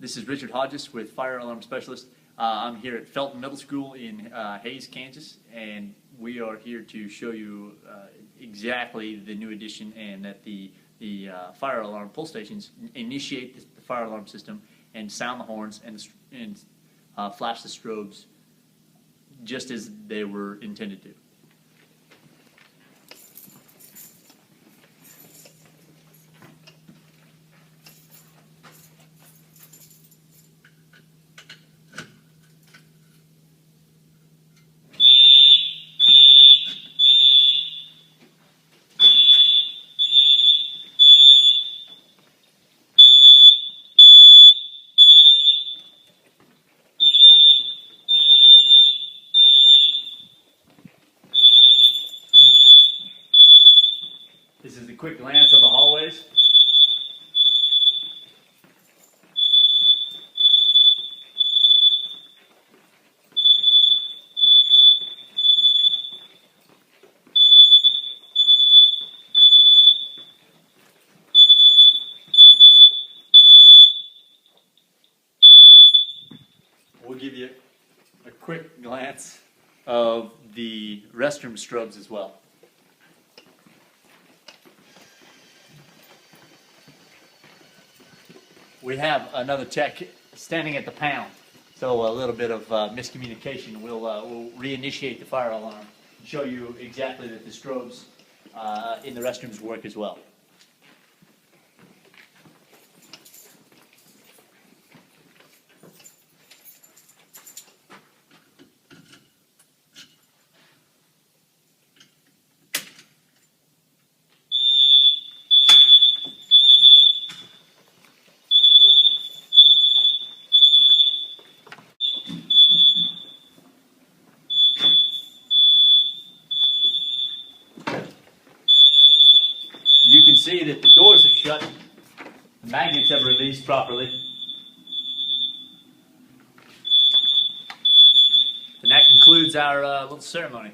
This is Richard Hodges with Fire Alarm Specialist. I'm here at Felton Middle School in Hayes, Kansas, and we are here to show you exactly the new addition, and that the fire alarm pull stations initiate the fire alarm system and sound the horns and flash the strobes just as they were intended to. This is a quick glance of the hallways. We'll give you a quick glance of the restroom strobes as well. We have another tech standing at the pound, so a little bit of miscommunication. We'll reinitiate the fire alarm and show you exactly that the strobes in the restrooms work as well. You can see that the doors are shut, the magnets have released properly, and that concludes our little ceremony.